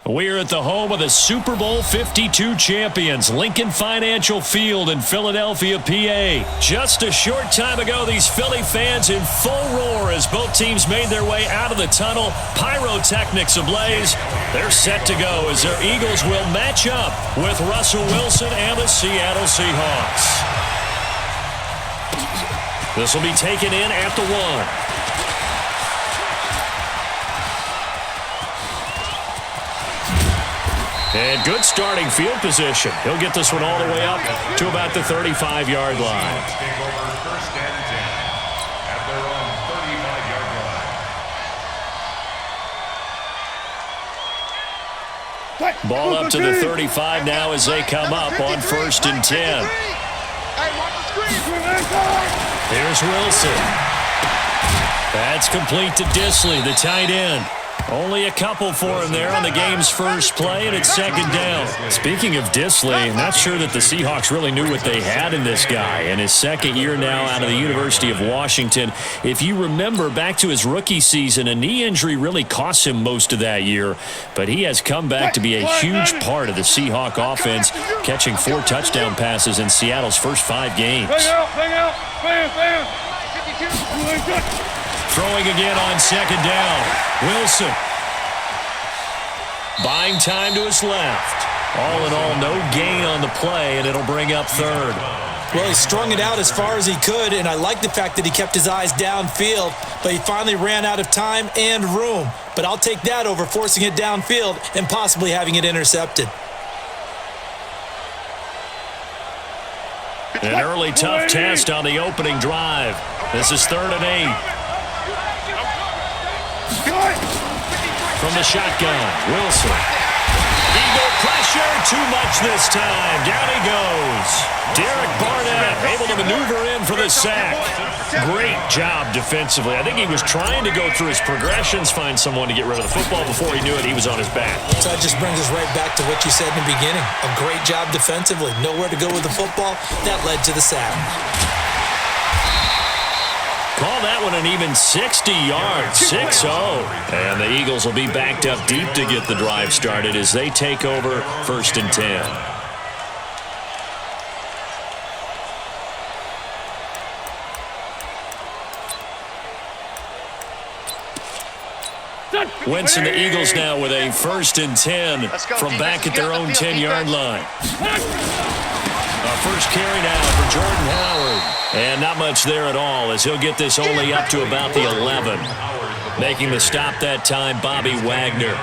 We're at the home of the Super Bowl 52 champions, Lincoln Financial Field in Philadelphia, PA. Just a short time ago, these Philly fans in full roar as both teams made their way out of the tunnel. Pyrotechnics ablaze. They're set to go as their Eagles will match up with Russell Wilson and the Seattle Seahawks. This will be taken in at the 1. And good starting field position. He'll get this one all the way up to about the 35-yard line. Ball up to the 35 now as they come up on 1st and 10. Here's Wilson. That's complete to Disley, the tight end. Only a couple for him there on the game's first play, and it's 2nd down. Speaking of Disley, I'm not sure that the Seahawks really knew what they had in this guy. In his 2nd year now out of the University of Washington, if you remember back to his rookie season, a knee injury really cost him most of that year, but he has come back to be a huge part of the Seahawk offense, catching 4 touchdown passes in Seattle's first 5 games. Throwing again on 2nd down. Wilson. Buying time to his left. All in all, no gain on the play, and it'll bring up 3rd. Well, he strung it out as far as he could, and I like the fact that he kept his eyes downfield, but he finally ran out of time and room. But I'll take that over forcing it downfield and possibly having it intercepted. An early tough test on the opening drive. This is 3rd and 8. From the shotgun, Wilson. Eagle pressure, too much this time. Down he goes. Derek Barnett able to maneuver in for the sack. Great job defensively. I think he was trying to go through his progressions, find someone to get rid of the football. Before he knew it, he was on his back. So that just brings us right back to what you said in the beginning. A great job defensively. Nowhere to go with the football. That led to the sack. Call that one an even 60 yards, 6-0. And the Eagles will be backed up deep to get the drive started as they take over 1st and 10. Wentz and the Eagles now with a 1st and 10 from back at their own 10-yard line. First carry now for Jordan Howard. And not much there at all as he'll get this only up to about the 11. Making the stop that time, Bobby Wagner.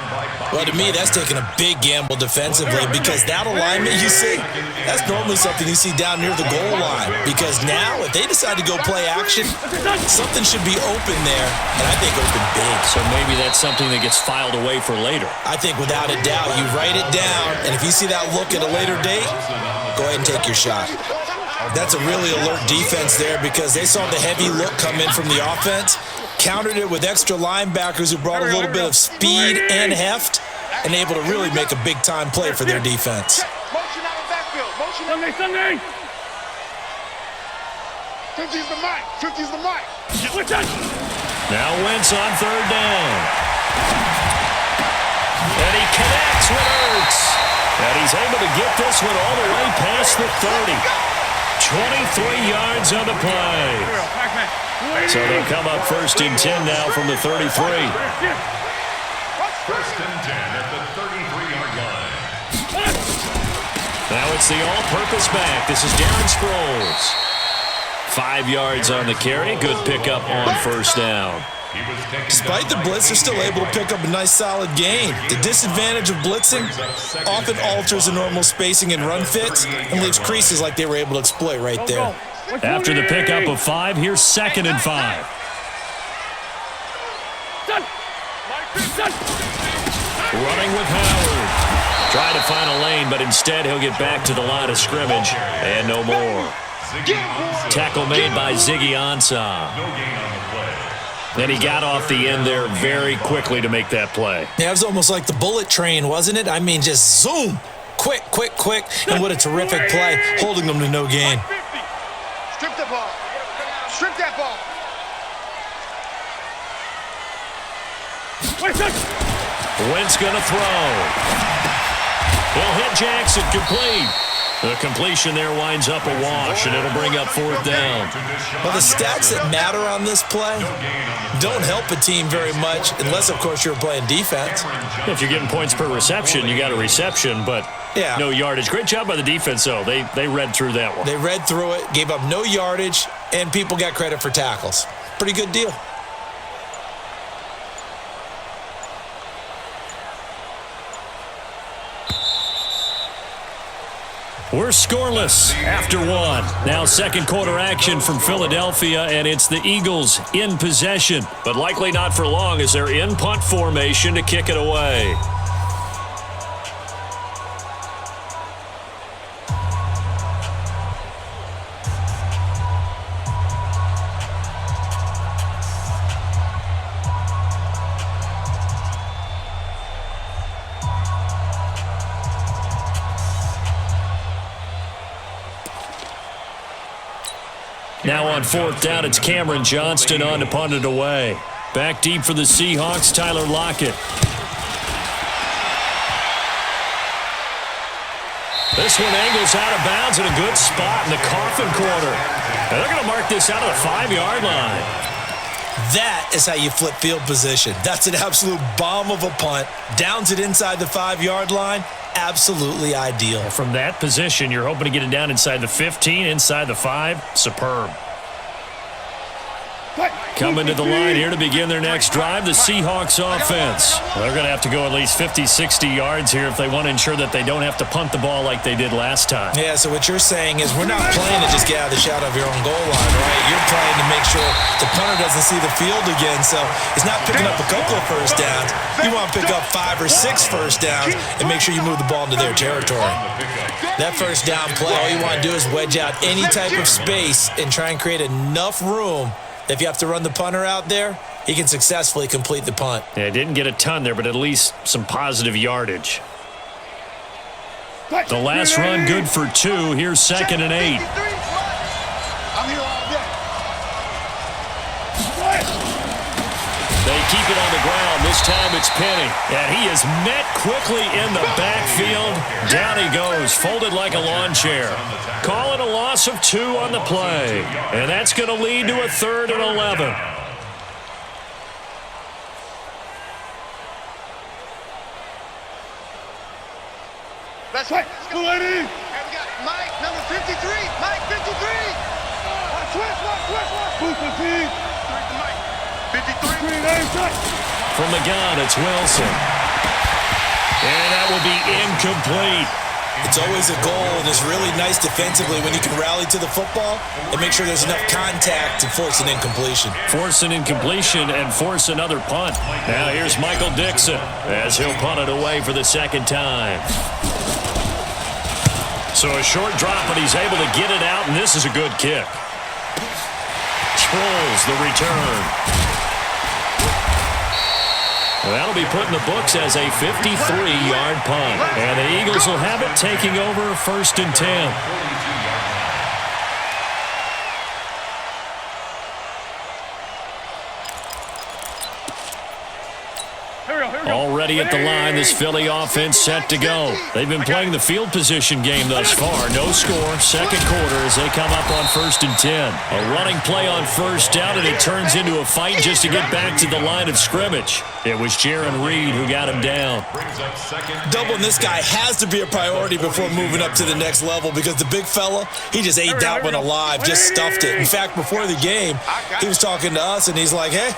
Well, to me, that's taking a big gamble defensively because that alignment you see, that's normally something you see down near the goal line. Because now, if they decide to go play action, something should be open there, and I think open big. So maybe that's something that gets filed away for later. I think without a doubt, you write it down, and if you see that look at a later date, go ahead and take your shot. That's a really alert defense there because they saw the heavy look come in from the offense, countered it with extra linebackers who brought a little bit of speed and heft, and able to really make a big-time play for their defense. Motion out of backfield. Motion out of backfield. 50's the mic. 50's the mic. Now Wentz on 3rd down. And he connects with Ertz. And he's able to get this one all the way past the 30. 23 yards on the play. So they'll come up 1st and 10 now from the 33. 1st and 10 at the 33-yard line. Now it's the all-purpose back. This is Darren Sproles. 5 yards on the carry. Good pickup on 1st down. Despite the blitz, they're still able to pick up a nice solid gain. The disadvantage of blitzing often alters the normal spacing and run fits and leaves creases like they were able to exploit right there. After the pickup of 5, here's 2nd and 5. Running with Howard. Trying to find a lane, but instead he'll get back to the line of scrimmage and no more. Tackle made by Ziggy Ansah. Then he got off the end there very quickly to make that play. Yeah, it was almost like the bullet train, wasn't it? I mean, just zoom. Quick, quick, quick. And what a terrific play, holding them to no gain. Strip the ball. Strip that ball. Wentz going to throw. He'll hit Jackson, complete. The completion there winds up a wash, and it'll bring up 4th down. Well, the stats that matter on this play don't help a team very much unless, of course, you're playing defense. If you're getting points per reception, you got a reception, but no yardage. Great job by the defense, though. They read through that one. They read through it, gave up no yardage, and people got credit for tackles. Pretty good deal. We're scoreless after one. Now second quarter action from Philadelphia, and it's the Eagles in possession. But likely not for long as they're in punt formation to kick it away. Now on 4th down, it's Cameron Johnston on to punt it away. Back deep for the Seahawks, Tyler Lockett. This one angles out of bounds in a good spot in the coffin corner. And they're going to mark this out of the 5-yard line. That is how you flip field position. That's an absolute bomb of a punt. Downs it inside the 5-yard line. Absolutely ideal. From that position, you're hoping to get it down inside the 15, inside the 5. Superb. Coming to the line here to begin their next drive, the Seahawks offense. They're going to have to go at least 50, 60 yards here if they want to ensure that they don't have to punt the ball like they did last time. Yeah, so what you're saying is we're not playing to just get out of the shadow of your own goal line, right? You're playing to make sure the punter doesn't see the field again, so it's not picking up a couple of first downs. You want to pick up 5 or 6 first downs and make sure you move the ball into their territory. That first down play, all you want to do is wedge out any type of space and try and create enough room. If you have to run the punter out there, he can successfully complete the punt. Yeah, didn't get a ton there, but at least some positive yardage. The last run good for 2. Here's 2nd and 8. They keep it on the ground. This time it's Penny. And he is met quickly in the backfield. Down he goes, folded like a lawn chair. Call it a loss of 2 on the play. And that's going to lead to a 3rd and 11. That's right. Let's go, lady. And we got Mike, number 53. Mike, 53. Switch. 53. From the gun, it's Wilson. And that will be incomplete. It's always a goal, and it's really nice defensively when you can rally to the football and make sure there's enough contact to force an incompletion. Force an incompletion and force another punt. Now here's Michael Dixon as he'll punt it away for the 2nd time. So a short drop, but he's able to get it out, and this is a good kick. Sproles the return. That'll be put in the books as a 53-yard punt. And the Eagles will have it taking over 1st and 10. Already at the line, this Philly offense set to go. They've been playing the field position game thus far. No score, 2nd quarter as they come up on 1st and 10. A running play on 1st down, and it turns into a fight just to get back to the line of scrimmage. It was Jaron Reed who got him down. Doubling this guy has to be a priority before moving up to the next level because the big fella, he just ate that one alive, just stuffed it. In fact, before the game, he was talking to us, and he's like, hey,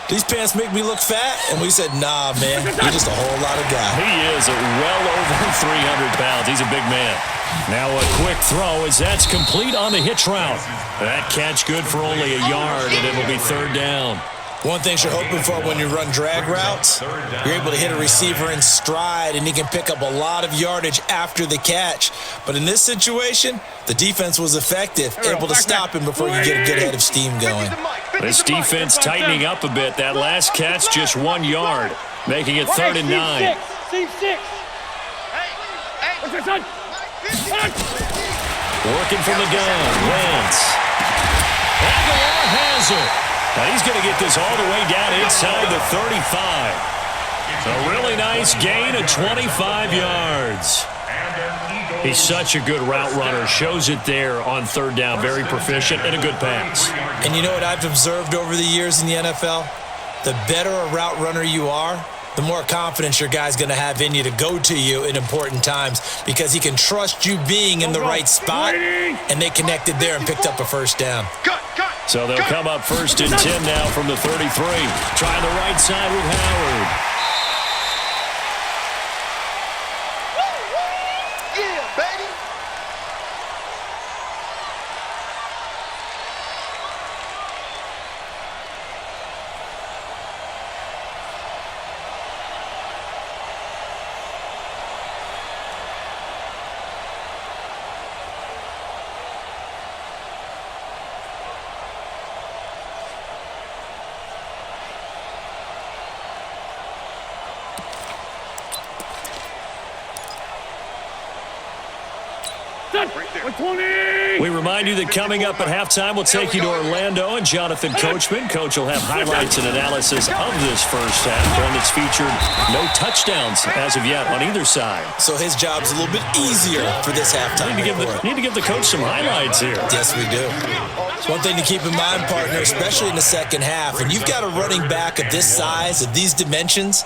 these pants make me look fat? And we said, nah, man, you're just a whole lot of guy. He is well over 300 pounds. He's a big man. Now a quick throw as that's complete on the hitch route. That catch good for only a yard, and it'll be 3rd down. One thing you're hoping for when you run drag routes, you're able to hit a receiver in stride, and he can pick up a lot of yardage after the catch. But in this situation, the defense was effective, able to stop him before you get a good head of steam going. This defense tightening up a bit. That last catch, just 1 yard, making it 3rd and 9. Working from the gun, Wentz. Aguilar has it. Now he's going to get this all the way down inside the 35. A really nice gain of 25 yards. He's such a good route runner. Shows it there on third down. Very proficient and a good pass. And you know what I've observed over the years in the NFL? The better a route runner you are, the more confidence your guy's going to have in you to go to you in important times because he can trust you being in the right spot, and they connected there and picked up a first down. So they'll come up 1st and 10 now from the 33. Trying the right side with Howard. We remind you that coming up at halftime, we'll take you to Orlando and Jonathan Coachman. Coach will have highlights and analysis of this first half, one that's featured no touchdowns as of yet on either side. So his job's a little bit easier for this halftime. Need to give the coach some highlights here. Yes, we do. It's one thing to keep in mind, partner, especially in the second half. When you've got a running back of this size, of these dimensions,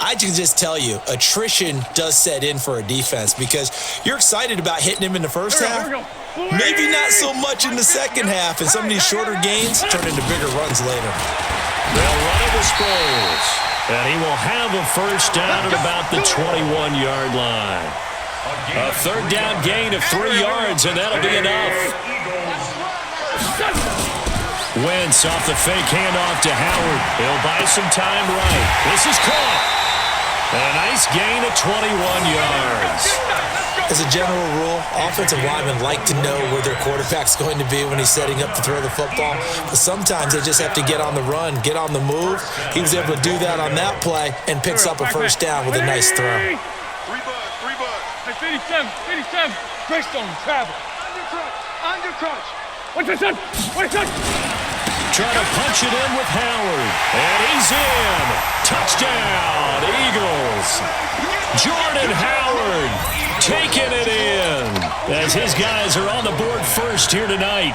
I can just tell you, attrition does set in for a defense because you're excited about hitting him in the first half. Maybe not so much in the second half, and some of these shorter gains turn into bigger runs later. They'll run it with Sproles, and he will have a first down at about the 21-yard line. A third down gain of 3 yards, and that'll be enough. Wentz off the fake handoff to Howard. He'll buy some time right. This is caught. A nice gain of 21 yards. As a general rule, offensive linemen like to know where their quarterback's going to be when he's setting up to throw the football. But sometimes they just have to get on the run, get on the move. He was able to do that on that play and picks up a first down with a nice throw. 3 bucks. 87. Greystone, travel. Under crunch. What's this? Trying to punch it in with Howard. And he's in. Touchdown, Eagles. Jordan Howard taking it in as his guys are on the board first here tonight.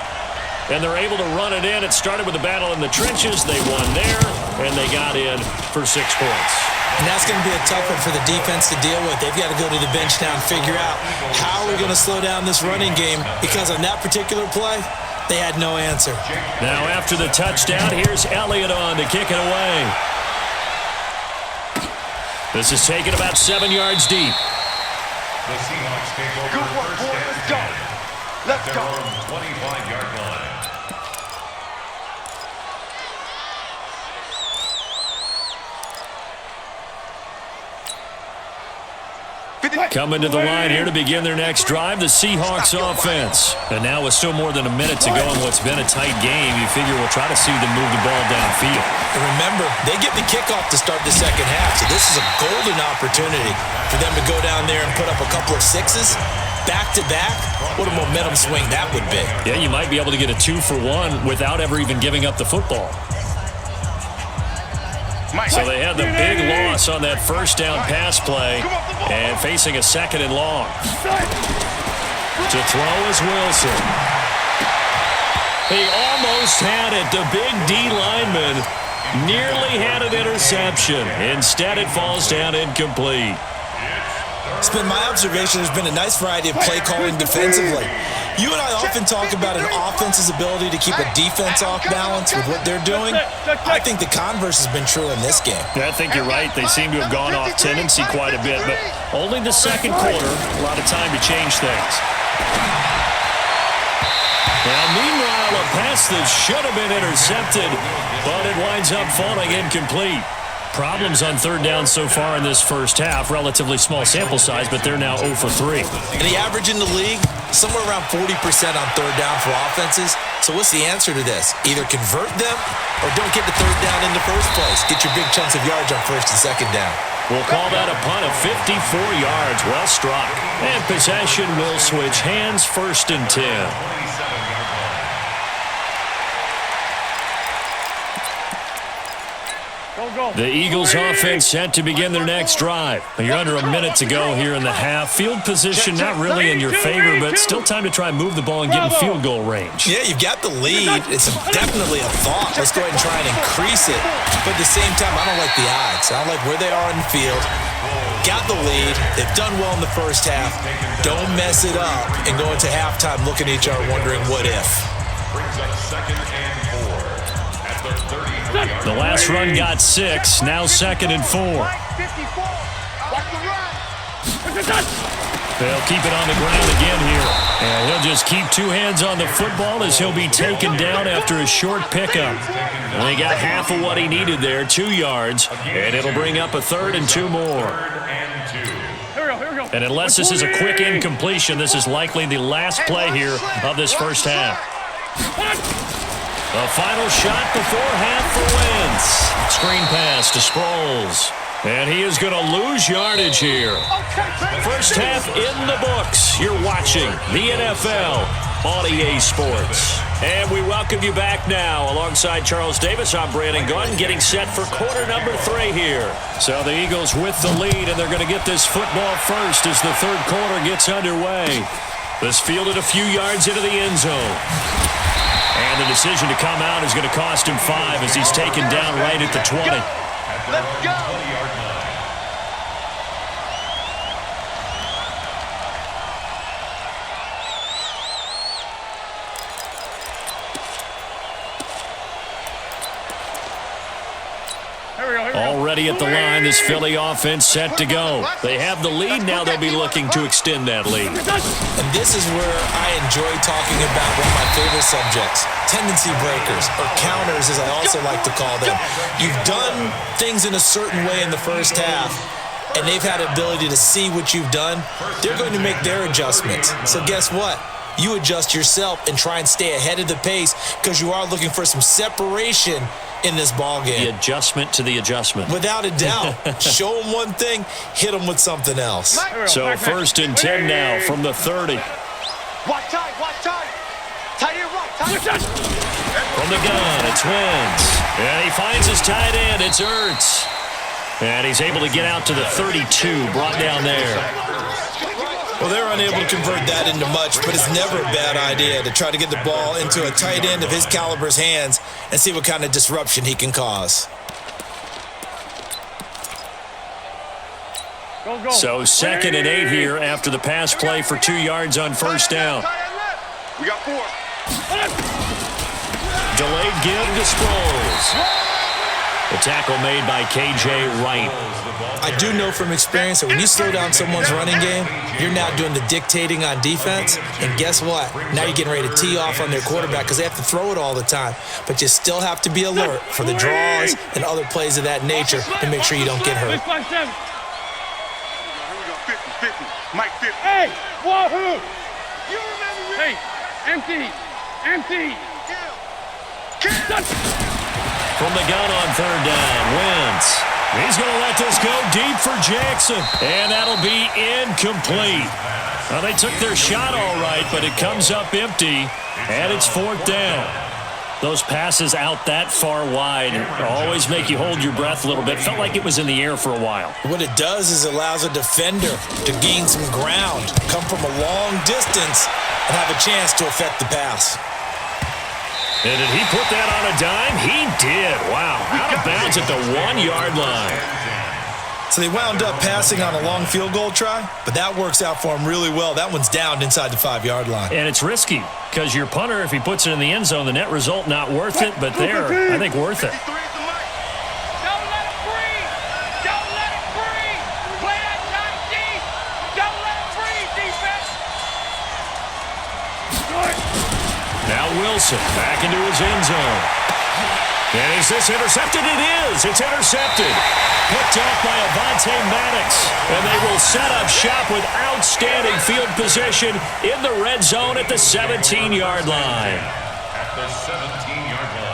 And they're able to run it in. It started with a battle in the trenches. They won there, and they got in for 6 points. And that's going to be a tough one for the defense to deal with. They've got to go to the bench now and figure out how are we going to slow down this running game, because on that particular play, they had no answer. Now after the touchdown, here's Elliott on to kick it away. This is taken about 7 yards deep. The Seahawks take over first and 10. Let's go. 25-yard line. Coming to the line here to begin their next drive, the Seahawks offense. And now with still more than a minute to go in what's been a tight game, you figure we'll try to see them move the ball downfield. And remember, they get the kickoff to start the second half, so this is a golden opportunity for them to go down there and put up a couple of sixes back-to-back. What a momentum swing that would be. Yeah, you might be able to get a 2-for-1 without ever even giving up the football. So they had the big loss on that first down pass play and facing a 2nd and long. To throw is Wilson. He almost had it. The big D lineman nearly had an interception. Instead, it falls down incomplete. It's been my observation there's been a nice variety of play calling defensively. You and I often talk about an offense's ability to keep a defense off balance with what they're doing. I think the converse has been true in this game. I think you're right. They seem to have gone off tendency quite a bit, but only the second quarter, a lot of time to change things. Well, meanwhile, a pass that should have been intercepted, but it winds up falling incomplete. Problems on third down so far in this first half. Relatively small sample size, but they're now 0 for 3. And the average in the league, somewhere around 40% on third down for offenses. So what's the answer to this? Either convert them or don't get the third down in the first place. Get your big chunks of yards on first and second down. We'll call that a punt of 54 yards. Well struck. And possession will switch hands, 1st and 10. The Eagles offense set to begin their next drive. You're under a minute to go here in the half. Field position not really in your favor, but still time to try and move the ball and get in field goal range. Yeah, you've got the lead. It's definitely a thought. Let's go ahead and try and increase it. But at the same time, I don't like the odds. I don't like where they are in the field. Got the lead. They've done well in the first half. Don't mess it up and go into halftime looking at each other wondering what if. Brings up 2nd and 4 at the 33-yard The last run got 6, now 2nd and 4. 54. Watch the run. They'll keep it on the ground again here. And he'll just keep 2 hands on the football as he'll be taken down after a short pickup. And he got half of what he needed there, 2 yards. And it'll bring up a 3rd and 2 more. And unless this is a quick incompletion, this is likely the last play here of this first half. The final shot before half for Wentz. Screen pass to Sproles. And he is going to lose yardage here. First half in the books. You're watching the NFL on EA Sports. And we welcome you back now. Alongside Charles Davis, I'm Brandon Gunn, getting set for quarter number 3 here. So the Eagles with the lead, and they're going to get this football first as the third quarter gets underway. This fielded a few yards into the end zone. And the decision to come out is going to cost him 5 as he's taken down right at the 20. Let's go. Already at the line, this Philly offense set to go. They have the lead, now they'll be looking to extend that lead. And this is where I enjoy talking about one of my favorite subjects, tendency breakers, or counters as I also like to call them. You've done things in a certain way in the first half, and they've had the ability to see what you've done. They're going to make their adjustments. So guess what? You adjust yourself and try and stay ahead of the pace because you are looking for some separation in this ball game. The adjustment to the adjustment. Without a doubt. Show them one thing, hit them with something else. So 1st and 10 now from the 30. Watch tight, watch tight. Tight end right, tight end. From the gun, it's Wentz. And he finds his tight end, it's Ertz. And he's able to get out to the 32, brought down there. Well, they're unable to convert that into much, but it's never a bad idea to try to get the ball into a tight end of his caliber's hands and see what kind of disruption he can cause. So 2nd and 8 here after the pass play for 2 yards on first down. We got 4. Delayed give to Sproles. The tackle made by K.J. Wright. I do know from experience that when you slow down someone's running game, you're now doing the dictating on defense. And guess what? Now you're getting ready to tee off on their quarterback because they have to throw it all the time. But you still have to be alert for the draws and other plays of that nature to make sure you don't get hurt. Here we go, 50, 50. Mike 50. Hey, wahoo! You remember me? Hey, empty. From the gun on 3rd down, Wentz. He's going to let this go deep for Jackson. And that'll be incomplete. Well, they took their shot all right, but it comes up empty, and it's 4th down. Those passes out that far wide always make you hold your breath a little bit. Felt like it was in the air for a while. What it does is it allows a defender to gain some ground, come from a long distance, and have a chance to affect the pass. And did he put that on a dime? He did. Wow. Out of bounds at the 1-yard line. So they wound up passing on a long field goal try, but that works out for them really well. That one's down inside the 5-yard line. And it's risky because your punter, if he puts it in the end zone, the net result not worth it, but there, I think worth it. Don't let it breathe. Don't let it breathe. Play that tight deep. Don't let it breathe, defense. Now Wilson back into his end zone. And is this intercepted? It is. It's intercepted. Picked off by Avonte Maddox. And they will set up shop with outstanding field position in the red zone at the 17-yard line. At the 17-yard line.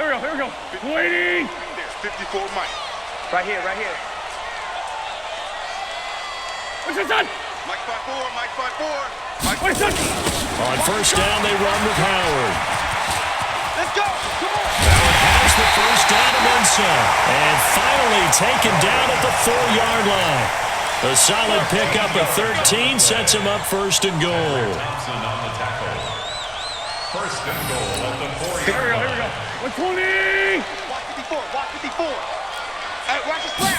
Here we go. Waiting. There's 54 Mike. Right here. What's this done? Mike 5-4. What's this? On first down, they run with Howard. Let's go. Come on. Howard has the first down and then some. And finally taken down at the 4-yard line. A solid pickup of 13 sets him up first and goal. Thompson on the tackle. First and goal at the 4-yard line. Here we go. 120. Watch 54. Watch this play.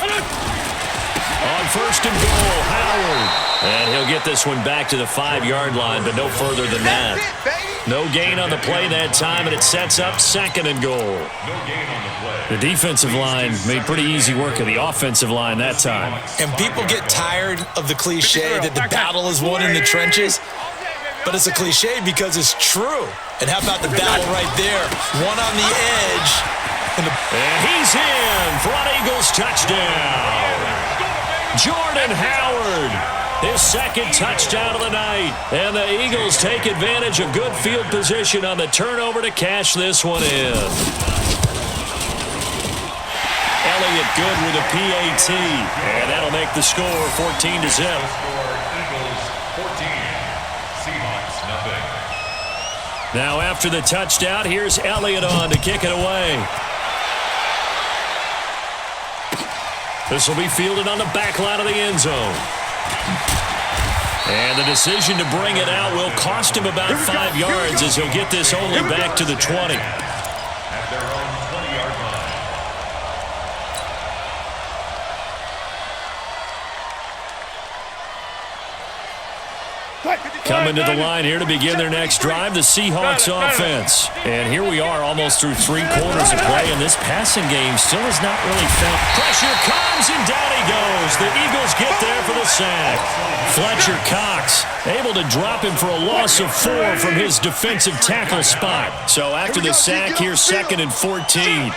On first and goal, Howard. And he'll get this one back to the 5-yard line, but no further than that. No gain on the play that time, and it sets up second and goal. No gain on the play. The defensive line made pretty easy work of the offensive line that time. And people get tired of the cliche that the battle is won in the trenches. But it's a cliche because it's true. And how about the battle right there? One on the edge. And he's in for an Eagles touchdown. Jordan Howard, his second touchdown of the night. And the Eagles take advantage of good field position on the turnover to cash this one in. Elliott good with a PAT. And that'll make the score 14-0. Eagles 14. Seahawks nothing. Now after the touchdown, here's Elliott on to kick it away. This will be fielded on the back line of the end zone. And the decision to bring it out will cost him about 5 yards as he'll get this only back to the 20. At their own 20-yard line. Coming to the line here to begin their next drive, the Seahawks offense. And here we are almost through 3 quarters of play, and this passing game still has not really found. Pressure comes, and down he goes. The Eagles get there for the sack. Fletcher Cox able to drop him for a loss of 4 from his defensive tackle spot. So after the sack, here's 2nd and 14.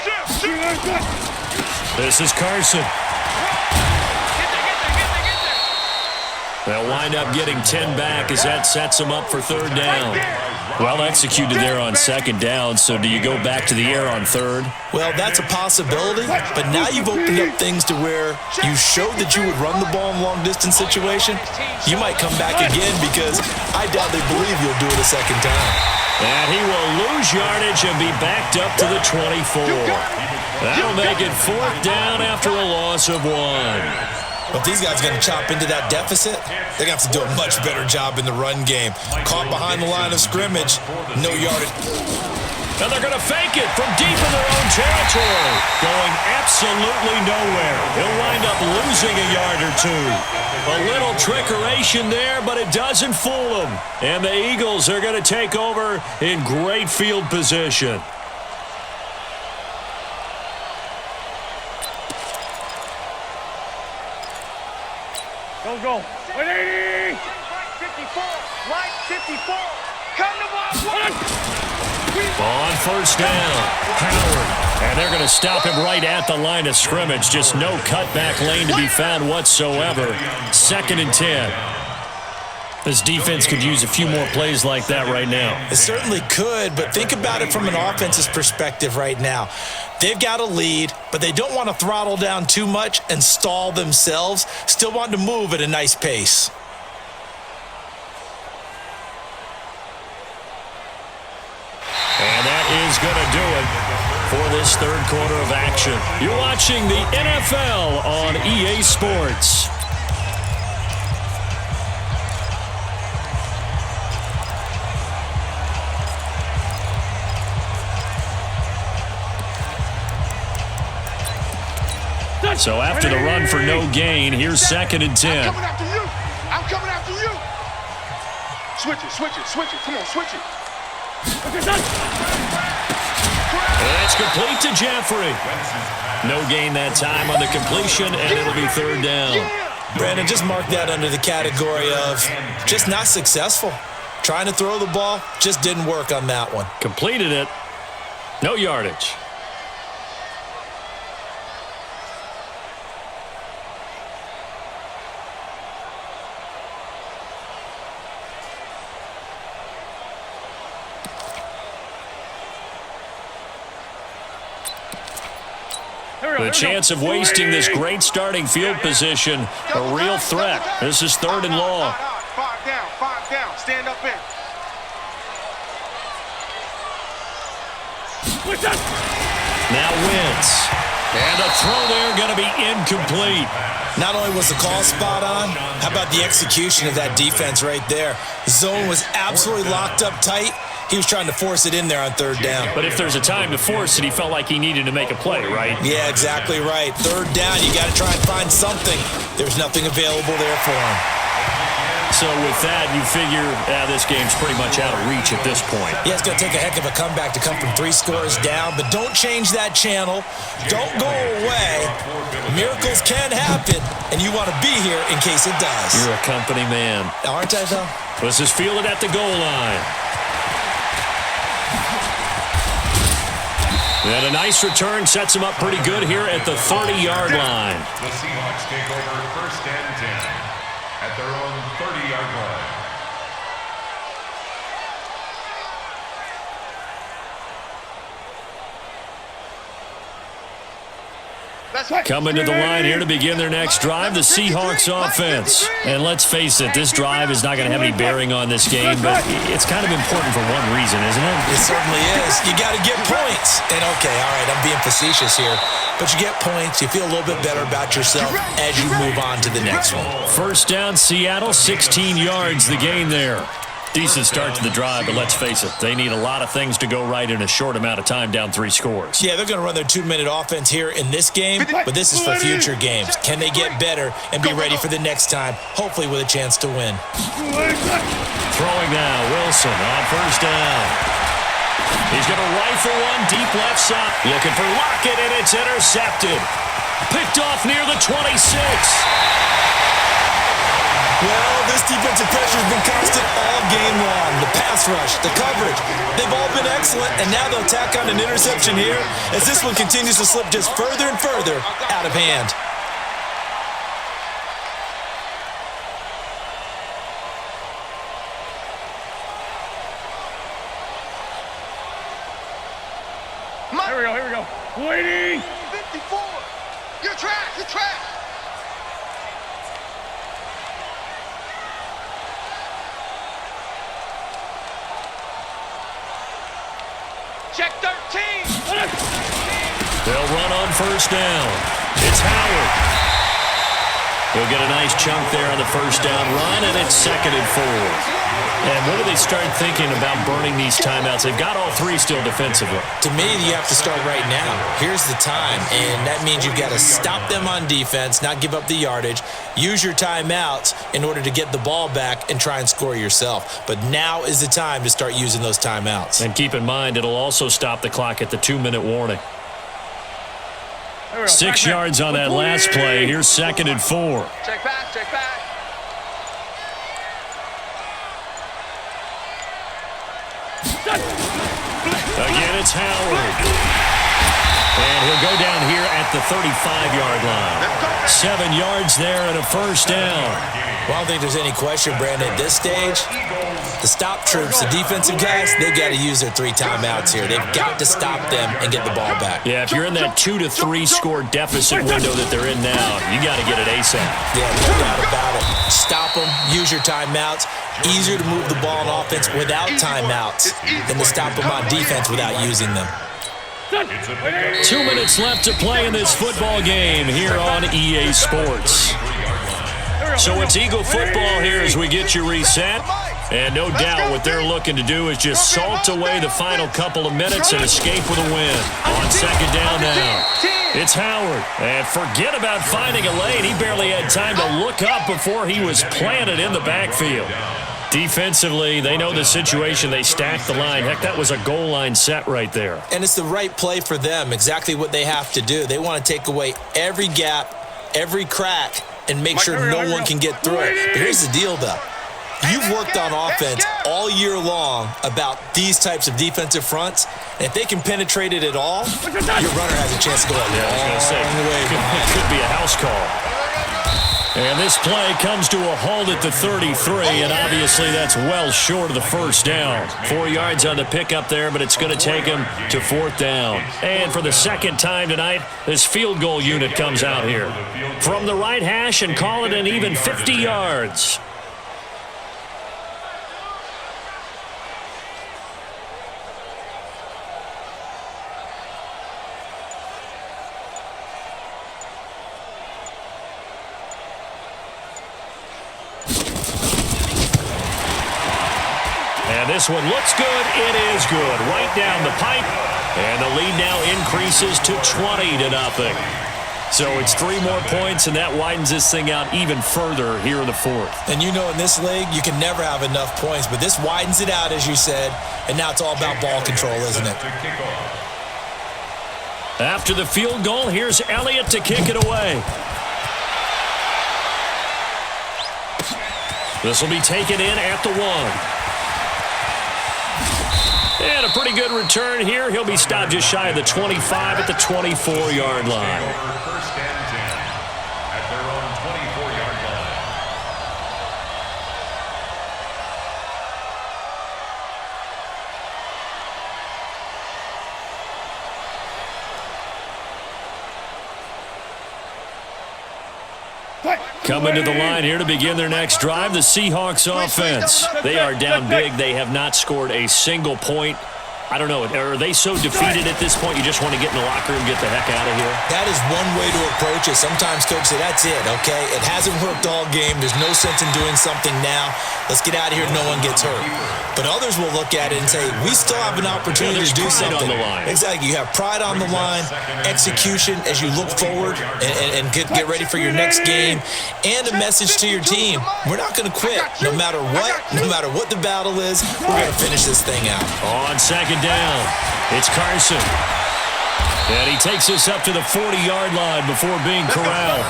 This is Carson. They'll wind up getting 10 back as that sets them up for 3rd down. Well executed there on 2nd down, so do you go back to the air on 3rd? Well, that's a possibility, but now you've opened up things to where you showed that you would run the ball in long-distance situation. You might come back again because I doubt they believe you'll do it a 2nd time. And he will lose yardage and be backed up to the 24. That'll make it 4th down after a loss of 1. But if these guys are going to chop into that deficit, they're going to have to do a much better job in the run game. Caught behind the line of scrimmage, no yardage. And they're going to fake it from deep in their own territory. Going absolutely nowhere. He'll wind up losing a yard or 2. A little trickeration there, but it doesn't fool them. And the Eagles are going to take over in great field position. Go. 180. 54. Mike 54. Come to ball. On first down, Howard. And they're going to stop him right at the line of scrimmage. Just no cutback lane to be found whatsoever. 2nd and 10. This defense could use a few more plays like that right now. It certainly could, but think about it from an offense's perspective right now. They've got a lead, but they don't want to throttle down too much and stall themselves. Still want to move at a nice pace. And that is going to do it for this 3rd quarter of action. You're watching the NFL on EA Sports. So after the run for no gain, here's 2nd and 10. I'm coming after you. Switch it. Come on, switch it. That's complete to Jeffrey. No gain that time on the completion, and it'll be 3rd down. Brandon, just mark that under the category of just not successful. Trying to throw the ball, just didn't work on that one. Completed it. No yardage. The chance of wasting this great starting field position, a real threat. This is 3rd and long. 5 down, stand up in. Now Wentz. And the throw there going to be incomplete. Not only was the call spot on, how about the execution of that defense right there? Zone was absolutely locked up tight. He was trying to force it in there on 3rd down. But if there's a time to force it, he felt like he needed to make a play, right? Yeah, exactly right. 3rd down, you got to try and find something. There's nothing available there for him. So with that, you figure this game's pretty much out of reach at this point. Yeah, it's going to take a heck of a comeback to come from 3 scores down, but don't change that channel. Don't go away. Miracles can happen, and you want to be here in case it does. You're a company man. Aren't I, though? This is fielded at the goal line. And a nice return sets him up pretty good here at the 30-yard line. The Seahawks take over 1st and 10 at their own 30-yard line. Coming to the line here to begin their next drive, the Seahawks offense. And let's face it, this drive is not going to have any bearing on this game, but it's kind of important for one reason, isn't it? It certainly is. You got to get points. And okay, all right, I'm being facetious here, but you get points, you feel a little bit better about yourself as you move on to the next one. 1st down, Seattle, 16 yards the gain there. Decent start to the drive, but let's face it, they need a lot of things to go right in a short amount of time down 3 scores. Yeah, they're going to run their 2-minute offense here in this game, but this is for future games. Can they get better and be ready for the next time, hopefully with a chance to win? Throwing now, Wilson on 1st down. He's going to rifle one deep left side. Looking for Lockett, and it's intercepted. Picked off near the 26. Well, this defensive pressure has been constant all game long. The pass rush, the coverage, they've all been excellent, and now they'll tack on an interception here as this one continues to slip just further and further out of hand. Here we go. Waiting. 54. Your track. Check 13. They'll run on 1st down. It's Howard. He'll get a nice chunk there on the 1st down run, and it's 2nd and 4. And what do they start thinking about burning these timeouts? They've got all 3 still defensively. To me, you have to start right now. Here's the time, and that means you've got to stop them on defense, not give up the yardage, use your timeouts in order to get the ball back and try and score yourself. But now is the time to start using those timeouts. And keep in mind, it'll also stop the clock at the 2-minute warning. 6 yards on that last play. Here's 2nd and 4. Check back. Again, it's Howard. And he'll go down here at the 35-yard line. 7 yards there and a 1st down. Well, I don't think there's any question, Brandon, at this stage, the stop troops, the defensive guys, they've got to use their 3 timeouts here. They've got to stop them and get the ball back. Yeah, if you're in that 2 to 3 score deficit window that they're in now, you got to get it ASAP. Yeah, no doubt about it. Stop them, use your timeouts. Easier to move the ball on offense without timeouts than to stop them on defense without using them. 2 minutes left to play in this football game here on EA Sports. So it's Eagle football here as we get you reset. And no doubt what they're looking to do is just salt away the final couple of minutes and escape with a win. On 2nd down now, it's Howard. And forget about finding a lane. He barely had time to look up before he was planted in the backfield. Defensively, they know the situation. They stacked the line. Heck, that was a goal line set right there. And it's the right play for them, exactly what they have to do. They want to take away every gap, every crack, and make sure no one can get through it. But here's the deal, though. You've worked on offense all year long about these types of defensive fronts. And if they can penetrate it at all, your runner has a chance to go a long way. It could be a house call. And this play comes to a halt at the 33, and obviously that's well short of the first down. 4 yards on the pickup there, but it's going to take him to 4th down. And for the second time tonight, this field goal unit comes out here from the right hash and call it an even 50 yards. And this one looks good. It is good. Right down the pipe. And the lead now increases to 20-0. So it's 3 more points, and that widens this thing out even further here in the 4th. And you know in this league, you can never have enough points, but this widens it out, as you said, and now it's all about ball control, isn't it? After the field goal, here's Elliott to kick it away. This will be taken in at the 1. And a pretty good return here. He'll be stopped just shy of the 25 at the 24-yard line. First and 10 at their own 24-yard line. Coming to the line here to begin their next drive, the Seahawks offense. They are down big. They have not scored a single point. I don't know. Are they so defeated at this point you just want to get in the locker room and get the heck out of here? That is one way to approach it. Sometimes coaches say, that's it, okay? It hasn't worked all game. There's no sense in doing something now. Let's get out of here. No one gets hurt. But others will look at it and say, we still have an opportunity to do something. On the line. Exactly. You have pride on the line, execution as you look forward and get ready for your next game, and a message to your team. We're not going to quit no matter what the battle is. We're going to finish this thing out. On second down, it's Carson. And he takes us up to the 40-yard line before being corralled.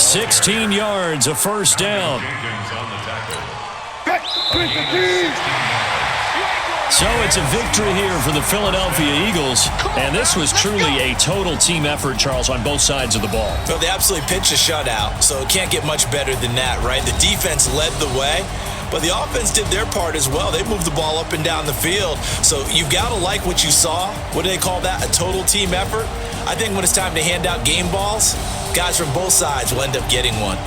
16 yards, a first down. So it's a victory here for the Philadelphia Eagles. And this was truly a total team effort, Charles, on both sides of the ball. Well, they absolutely pitched a shutout, so it can't get much better than that, right? The defense led the way, but the offense did their part as well. They moved the ball up and down the field. So you've got to like what you saw. What do they call that? A total team effort? I think when it's time to hand out game balls, guys from both sides will end up getting one.